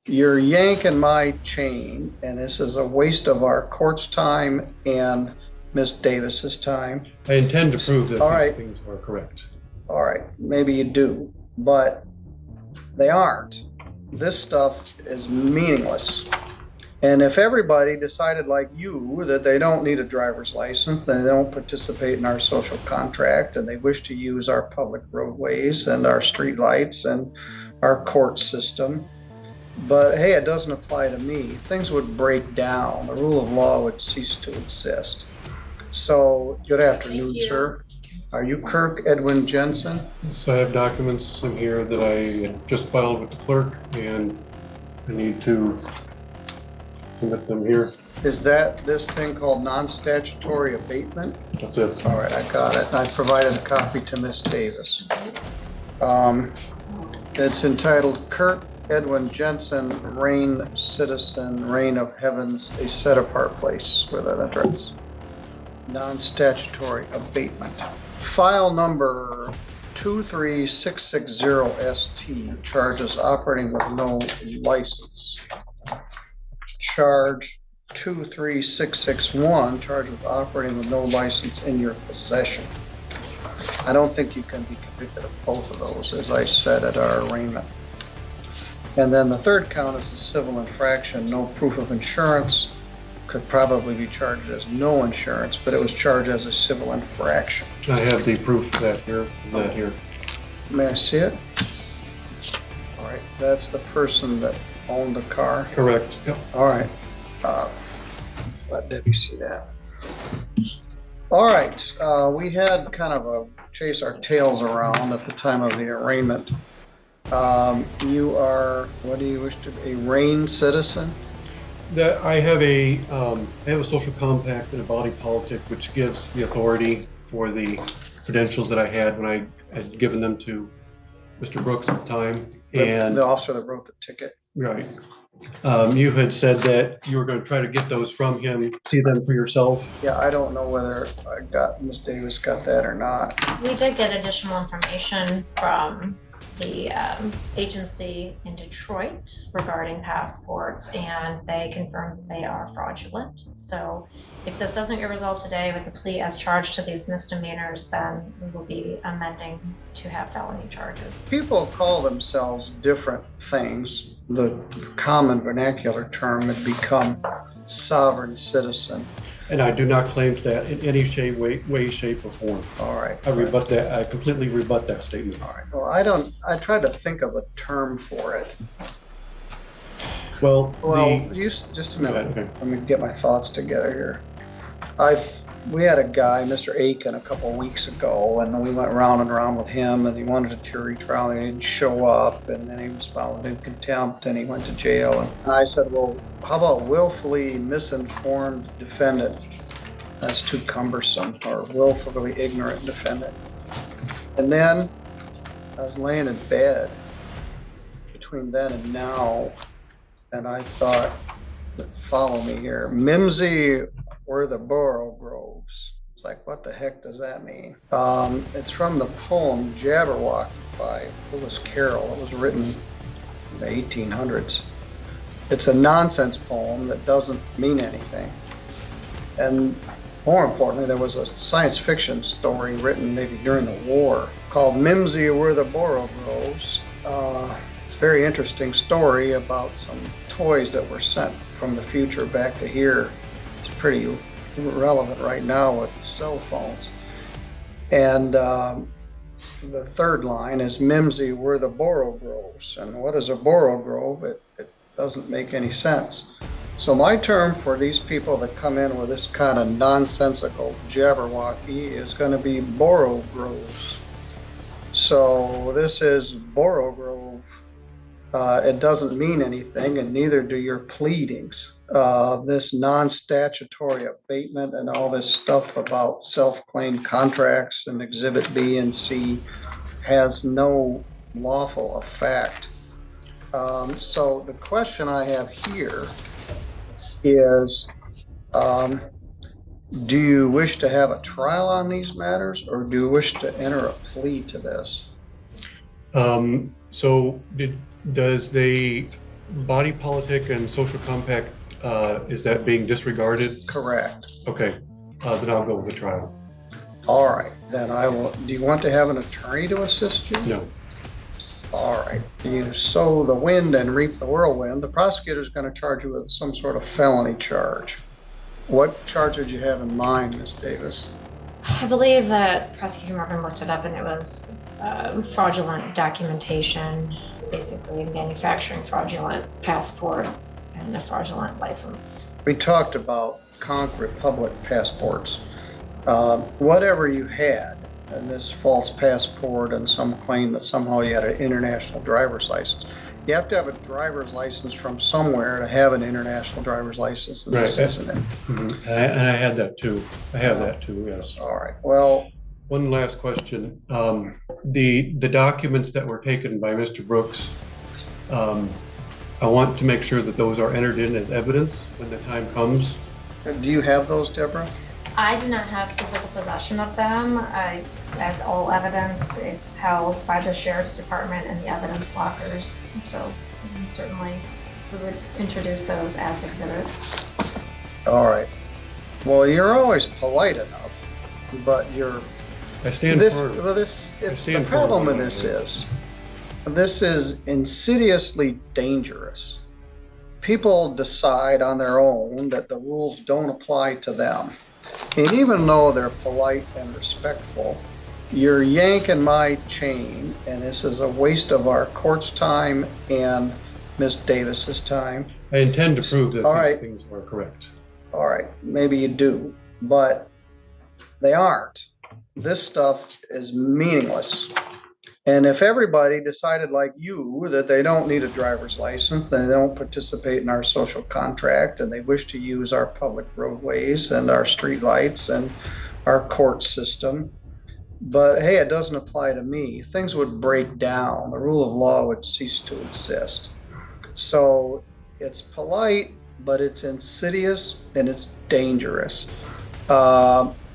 You're yanking my chain, and this is a waste of our court's time and Miss Davis's time. I intend to prove that All these right. things are correct. All right, maybe you do, but they aren't. This stuff is meaningless. And if everybody decided like you that they don't need a driver's license, they don't participate in our social contract, and they wish to use our public roadways and our streetlights and our court system, but hey, it doesn't apply to me, things would break down. The rule of law would cease to exist. So, good afternoon, sir. Are you Kirk Edwin Jensen? So I have documents in here that I just filed with the clerk, and I need to submit them here. Is that this thing called non-statutory abatement? That's it. All right, I got it. I provided a copy to Miss Davis. It's entitled Kirk Edwin Jensen, Reign Citizen, Reign of Heavens, a set apart place with an address. Non-statutory abatement. File number 23660ST, charges operating with no license. Charge 23661, charge with operating with no license in your possession. I don't think you can be convicted of both of those, as I said at our arraignment. And then the third count is a civil infraction, no proof of insurance. Could probably be charged as no insurance, but it was charged as a civil infraction. I have the proof of that here. May I see it? All right, that's the person that owned the car. Correct. Yep. All right. Let Debbie see that. All right, we had kind of a chase our tails around at the time of the arraignment. You are, what do you wish to be, a Reign citizen? That I have a social compact and a body politic, which gives the authority for the credentials that I had when I had given them to Mr. Brooks at the time. And the officer that wrote the ticket. Right. You had said that you were going to try to get those from him, see them for yourself. Yeah, I don't know whether Miss Davis got that or not. We did get additional information from the agency in Detroit regarding passports, and they confirmed they are fraudulent. So if this doesn't get resolved today with the plea as charged to these misdemeanors, then we will be amending to have felony charges. People call themselves different things. The common vernacular term had become sovereign citizen. And I do not claim that in any way, shape, or form. All right. I rebut that. I completely rebut that statement. All right. Well, I tried to think of a term for it. Well, just a minute. Okay. Let me get my thoughts together here. We had a guy, Mr. Aiken, a couple of weeks ago, and we went round and round with him, and he wanted a jury trial, and he didn't show up, and then he was found in contempt, and he went to jail. And I said, well, how about willfully misinformed defendant? That's too cumbersome, or willfully ignorant defendant. And then I was laying in bed between then and now, and I thought, follow me here, mimsy were the borough groves. It's like, what the heck does that mean? It's from the poem Jabberwocky by Lewis Carroll. It was written in the 1800s. It's a nonsense poem that doesn't mean anything. And more importantly, there was a science fiction story written maybe during the war called Mimsy Were the Borough Groves. It's a very interesting story about some toys that were sent from the future back to here. It's pretty relevant right now with cell phones. And the third line is Mimsy were the borough groves. And what is a borough grove? It doesn't make any sense. So my term for these people that come in with this kind of nonsensical jabberwocky is going to be borough groves. So this is borough grove. It doesn't mean anything, and neither do your pleadings. This non-statutory abatement and all this stuff about self-claimed contracts and Exhibit B and C has no lawful effect. So the question I have here is, do you wish to have a trial on these matters, or do you wish to enter a plea to this? So does the body politic and social compact, is that being disregarded? Correct. Okay, then I'll go with the trial. All right, then I will, do you want to have an attorney to assist you? No, All right, you sow the wind and reap the whirlwind. The prosecutor's going to charge you with some sort of felony charge. What charge did you have in mind, Ms. Davis? I believe that Prosecutor Marvin looked it up and it was fraudulent documentation, basically manufacturing fraudulent passport and a fraudulent license. We talked about Conch Republic passports. Whatever you had, and this false passport and some claim that somehow you had an international driver's license. You have to have a driver's license from somewhere to have an international driver's license, and this Right. isn't it? and I had that too. I have that too, yes. All right, well, One last question. The documents that were taken by Mr. Brooks, I want to make sure that those are entered in as evidence when the time comes. do you have those, Deborah? I do not have physical possession of them. As all evidence, it's held by the sheriff's department and the evidence lockers. So certainly we would introduce those as exhibits. All right. Well, you're always polite enough, but you're I stand this. firm. Well, this. It's the stand problem firm. with this is insidiously dangerous. People decide on their own that the rules don't apply to them, and even though they're polite and respectful, you're yanking my chain, and this is a waste of our court's time and Miss Davis's time. I intend to prove that All these right. things are correct. All right, maybe you do, but they aren't. This stuff is meaningless. And if everybody decided like you that they don't need a driver's license, they don't participate in our social contract, and they wish to use our public roadways and our streetlights and our court system, but hey, it doesn't apply to me, things would break down. The rule of law would cease to exist. So it's polite, but it's insidious and it's dangerous.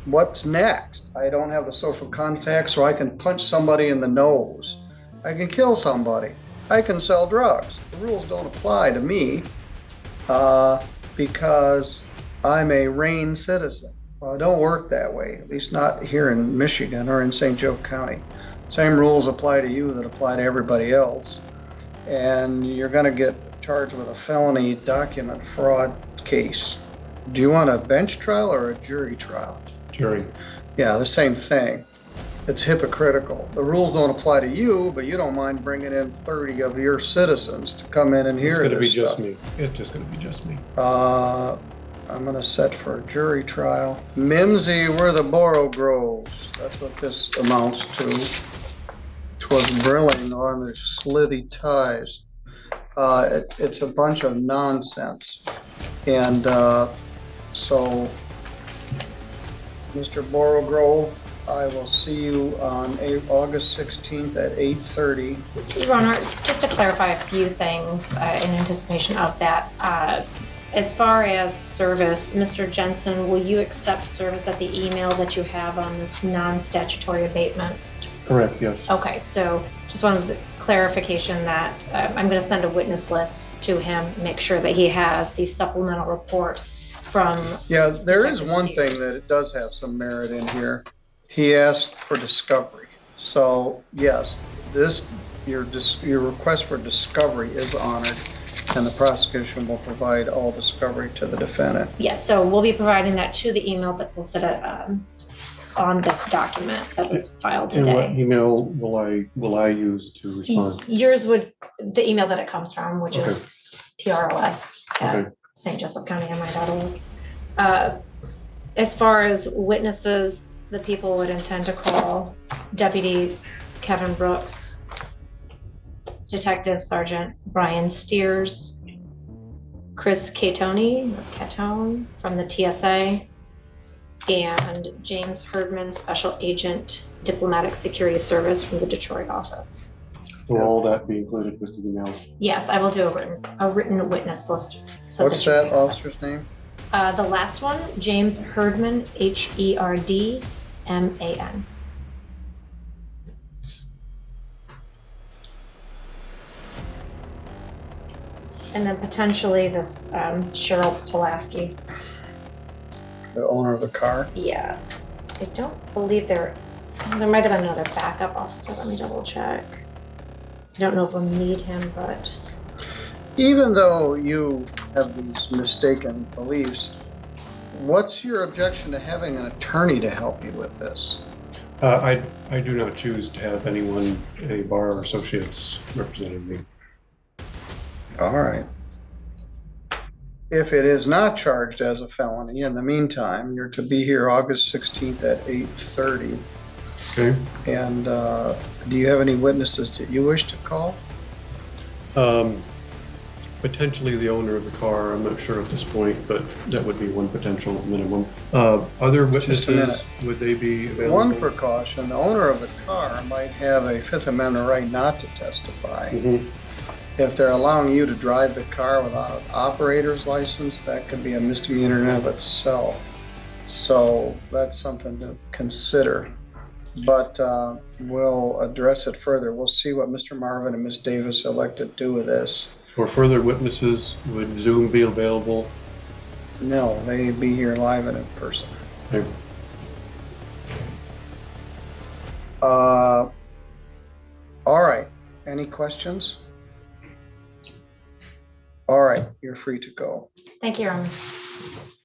What's next? I don't have the social contact, so I can punch somebody in the nose. I can kill somebody. I can sell drugs. The rules don't apply to me because I'm a RAIN citizen. Well, it don't work that way, at least not here in Michigan or in St. Joe County. Same rules apply to you that apply to everybody else. And you're going to get charged with a felony document fraud case. Do you want a bench trial or a jury trial? Jury. Yeah, the same thing. It's hypocritical. The rules don't apply to you, but you don't mind bringing in 30 of your citizens to come in and It's hear going to be this just stuff. me. It's just going to be just me. I'm going to set for a jury trial. Mimsy, we're the Borough Groves. That's what this amounts to. 'Twas brilling on their slithy ties. It's a bunch of nonsense. And so, Mr. Borough, I will see you on August 16th at 8:30. Your Honor, just to clarify a few things in anticipation of that. As far as service, Mr. Jensen, will you accept service at the email that you have on this non-statutory abatement? Correct, yes. Okay, so just wanted the clarification that I'm going to send a witness list to him, make sure that he has the supplemental report from. Yeah, there is Detective one thing Steers. that it does have some merit in here. He asked for discovery. So yes, your request for discovery is honored, and the prosecution will provide all discovery to the defendant. Yes, so we'll be providing that to the email that's listed on this document that was filed And what today. email will I use to respond? Yours would, the email that it comes from, which Okay. is PROS at Okay. stjosephcountymI.org. As far as witnesses, the people would intend to call Deputy Kevin Brooks, Detective Sergeant Brian Steers, Chris Catone from the TSA, and James Herdman, Special Agent, Diplomatic Security Service from the Detroit office. Will all that be included with the email? Yes, I will do a written witness list. So What's you that can- officer's name? The last one, James Herdman, Herdman. And then potentially this Cheryl Pulaski. The owner of the car. Yes. I don't believe there might have been another backup officer. Let me double check. I don't know if we'll need him, but Even though you have these mistaken beliefs, what's your objection to having an attorney to help you with this? I do not choose to have anyone, any bar or associates representing me. All right. If it is not charged as a felony, in the meantime, you're to be here August 16th at 8:30. Okay. And do you have any witnesses that you wish to call? Potentially the owner of the car. I'm not sure at this point, but that would be one potential minimum. Other Just a minute. witnesses, would they be available? One precaution, the owner of the car might have a Fifth Amendment right not to testify. Mhm. If they're allowing you to drive the car without an operator's license, that could be a misdemeanor in and of itself. So that's something to consider. But we'll address it further. We'll see what Mr. Marvin and Ms. Davis elect to do with this. For further witnesses, would Zoom be available? No, they be here live and in person. Okay. All right. Any questions? All right, you're free to go. thank you, Roman.